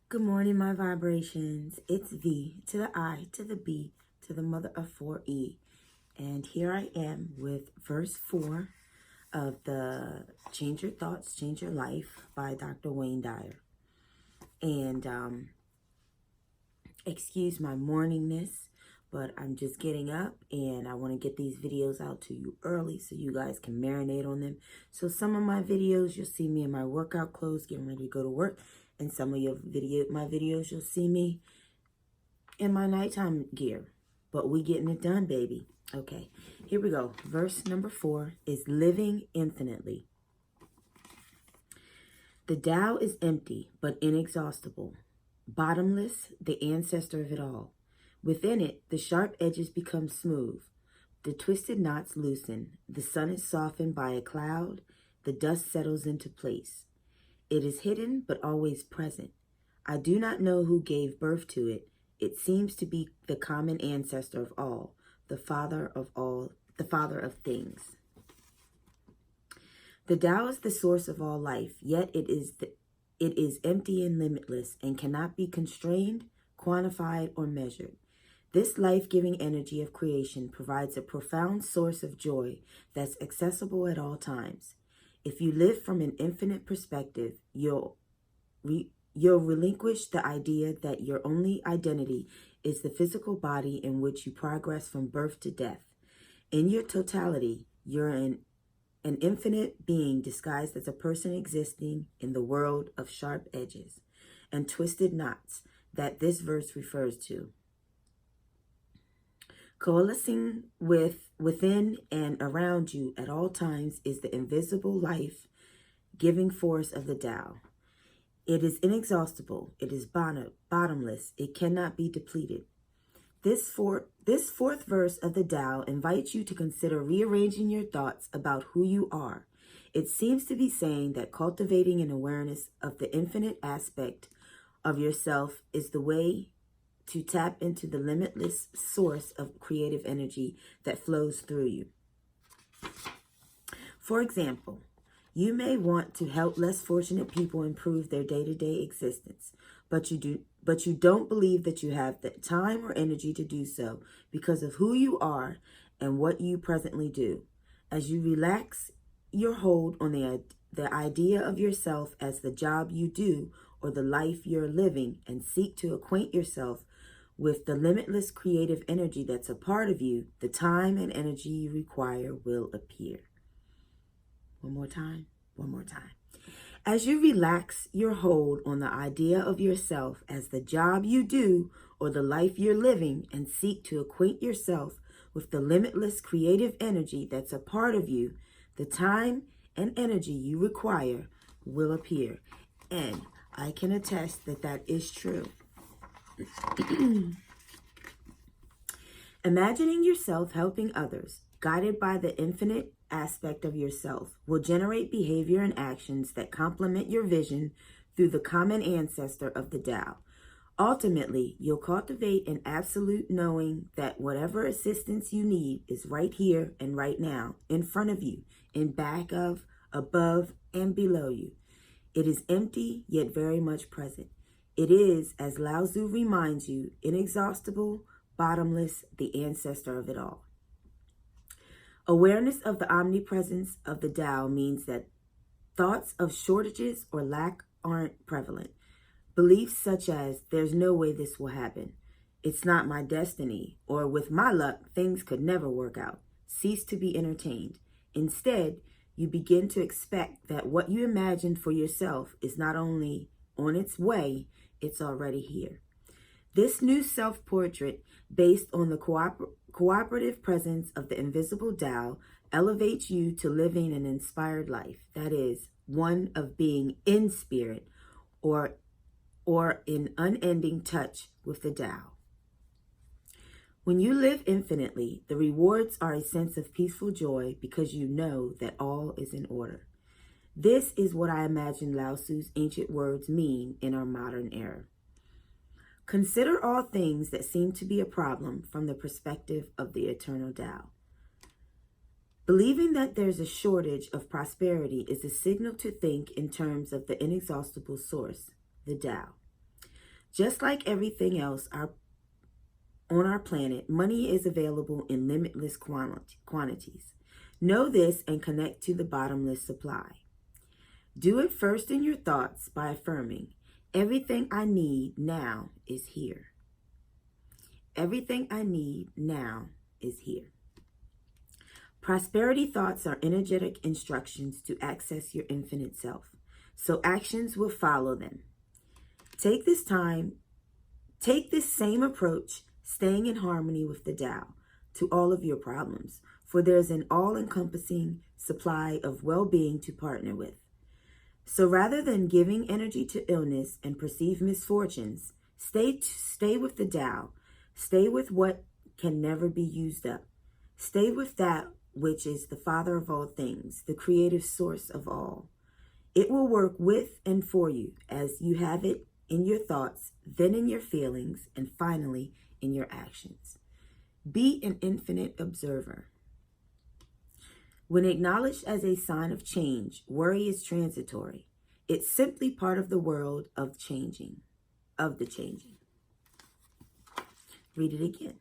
Good morning, my vibrations. It's V to the I to the B to the mother of 4E. And here I am with verse 4 of the Change Your Thoughts, Change Your Life by Dr. Wayne Dyer. And excuse my morningness, but I'm just getting up and I want to get these videos out to you early so you guys can marinate on them. So some of my videos, you'll see me in my workout clothes getting ready to go to work. And some of my videos, you'll see me in my nighttime gear. But we getting it done, baby. Okay, here we go. Verse number 4 is living infinitely. The Tao is empty, but inexhaustible. Bottomless, the ancestor of it all. Within it, the sharp edges become smooth. The twisted knots loosen. The sun is softened by a cloud. The dust settles into place. It is hidden, but always present. I do not know who gave birth to it. It seems to be the common ancestor of all, the father of things. The Tao is the source of all life, yet it is empty and limitless and cannot be constrained, quantified, or measured. This life-giving energy of creation provides a profound source of joy that's accessible at all times. If you live from an infinite perspective, you'll relinquish the idea that your only identity is the physical body in which you progress from birth to death. In your totality, you're an infinite being disguised as a person existing in the world of sharp edges and twisted knots that this verse refers to. Coalescing within and around you at all times is the invisible life-giving force of the Tao. It is inexhaustible. It is bottomless. It cannot be depleted. This fourth verse of the Tao invites you to consider rearranging your thoughts about who you are. It seems to be saying that cultivating an awareness of the infinite aspect of yourself is the way to tap into the limitless source of creative energy that flows through you. For example, you may want to help less fortunate people improve their day-to-day existence, but you don't believe that you have the time or energy to do so because of who you are and what you presently do. As you relax your hold on the idea of yourself as the job you do or the life you're living and seek to acquaint yourself with the limitless creative energy that's a part of you, the time and energy you require will appear. One more time. As you relax your hold on the idea of yourself as the job you do or the life you're living and seek to acquaint yourself with the limitless creative energy that's a part of you, the time and energy you require will appear. And I can attest that that is true. Imagining yourself helping others, guided by the infinite aspect of yourself, will generate behavior and actions that complement your vision through the common ancestor of the Tao. Ultimately, you'll cultivate an absolute knowing that whatever assistance you need is right here and right now, in front of you, in back of, above, and below you. It is empty, yet very much present. It is, as Lao Tzu reminds you, inexhaustible, bottomless, the ancestor of it all. Awareness of the omnipresence of the Tao means that thoughts of shortages or lack aren't prevalent. Beliefs such as, there's no way this will happen, it's not my destiny, or with my luck, things could never work out, cease to be entertained. Instead, you begin to expect that what you imagined for yourself is not only on its way, it's already here. This new self-portrait, based on the cooperative presence of the invisible Tao, elevates you to living an inspired life. That is, one of being in spirit or in unending touch with the Tao. When you live infinitely, the rewards are a sense of peaceful joy because you know that all is in order. This is what I imagine Lao Tzu's ancient words mean in our modern era. Consider all things that seem to be a problem from the perspective of the eternal Tao. Believing that there's a shortage of prosperity is a signal to think in terms of the inexhaustible source, the Tao. Just like everything else on our planet, money is available in limitless quantities. Know this and connect to the bottomless supply. Do it first in your thoughts by affirming, everything I need now is here. Everything I need now is here. Prosperity thoughts are energetic instructions to access your infinite self, so actions will follow them. Take this same approach, staying in harmony with the Tao, to all of your problems, for there's an all-encompassing supply of well-being to partner with. So rather than giving energy to illness and perceived misfortunes, stay with the Tao. Stay with what can never be used up. Stay with that which is the Father of all things, the creative source of all. It will work with and for you as you have it in your thoughts, then in your feelings, and finally in your actions. Be an infinite observer. When acknowledged as a sign of change, worry is transitory. It's simply part of the world of the changing. Read it again.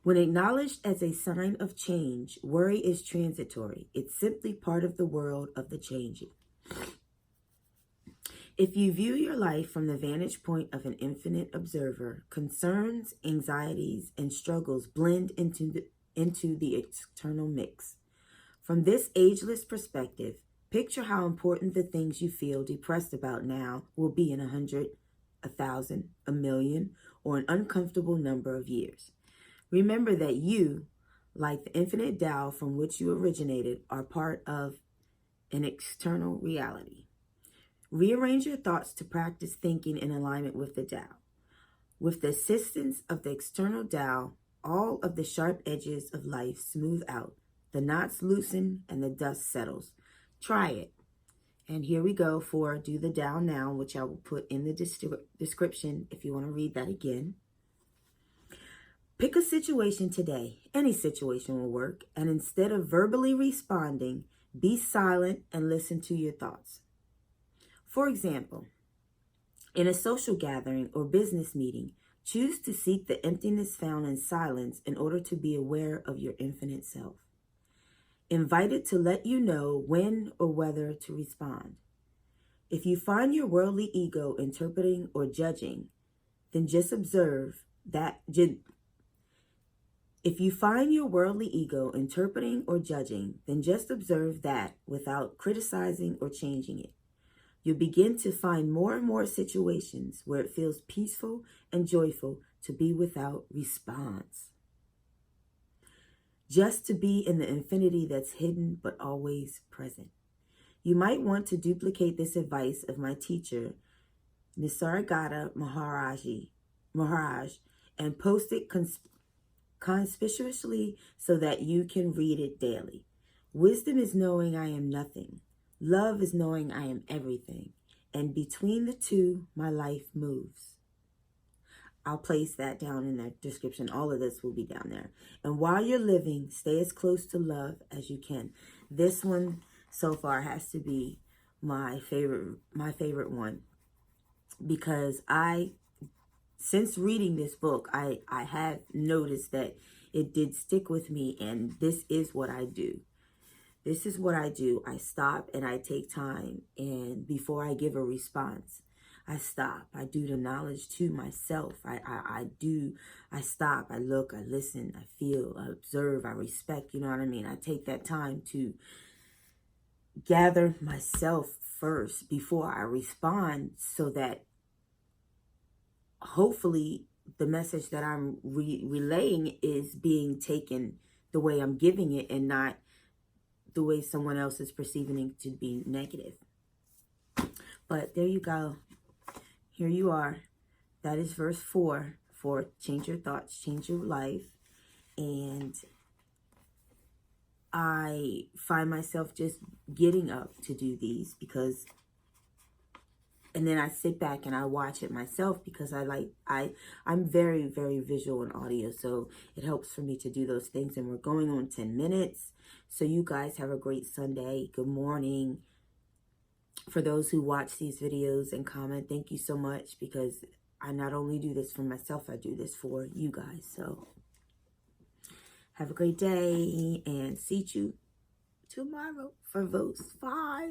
When acknowledged as a sign of change, worry is transitory. It's simply part of the world of the changing. If you view your life from the vantage point of an infinite observer, concerns, anxieties, and struggles blend into the external mix. From this ageless perspective, picture how important the things you feel depressed about now will be in 100, 1,000, 1,000,000, or an uncomfortable number of years. Remember that you, like the infinite Tao from which you originated, are part of an external reality. Rearrange your thoughts to practice thinking in alignment with the Tao. With the assistance of the external Tao, all of the sharp edges of life smooth out, the knots loosen, and the dust settles. Try it. And here we go for Do the Tao Now, which I will put in the description if you want to read that again. Pick a situation today. Any situation will work. And instead of verbally responding, be silent and listen to your thoughts. For example, in a social gathering or business meeting, choose to seek the emptiness found in silence in order to be aware of your infinite self. Invite it to let you know when or whether to respond. If you find your worldly ego interpreting or judging, then just observe that. If you find your worldly ego interpreting or judging, then just observe that without criticizing or changing it. You'll begin to find more and more situations where it feels peaceful and joyful to be without response. Just to be in the infinity that's hidden but always present. You might want to duplicate this advice of my teacher, Nisargadatta Maharaj, and post it conspicuously so that you can read it daily. Wisdom is knowing I am nothing. Love is knowing I am everything. And between the two, my life moves. I'll place that down in the description. All of this will be down there. And while you're living, stay as close to love as you can. This one so far has to be my favorite one, because since reading this book, I have noticed that it did stick with me, and this is what I do. This is what I do. I stop and I take time, and before I give a response, I stop. I do the knowledge to myself. I stop. I look, I listen, I feel, I observe, I respect, you know what I mean? I take that time to gather myself first before I respond, so that hopefully the message that I'm relaying is being taken the way I'm giving it, and not the way someone else is perceiving it to be negative. But there you go. Here you are. That is verse 4 for change your thoughts, change your life. And I find myself just getting up to do these because, and then I sit back and I watch it myself, because I'm very, very visual and audio. So it helps for me to do those things. And we're going on 10 minutes. So you guys have a great Sunday. Good morning. For those who watch these videos and comment, thank you so much, because I not only do this for myself, I do this for you guys. So have a great day and see you tomorrow for verse 5.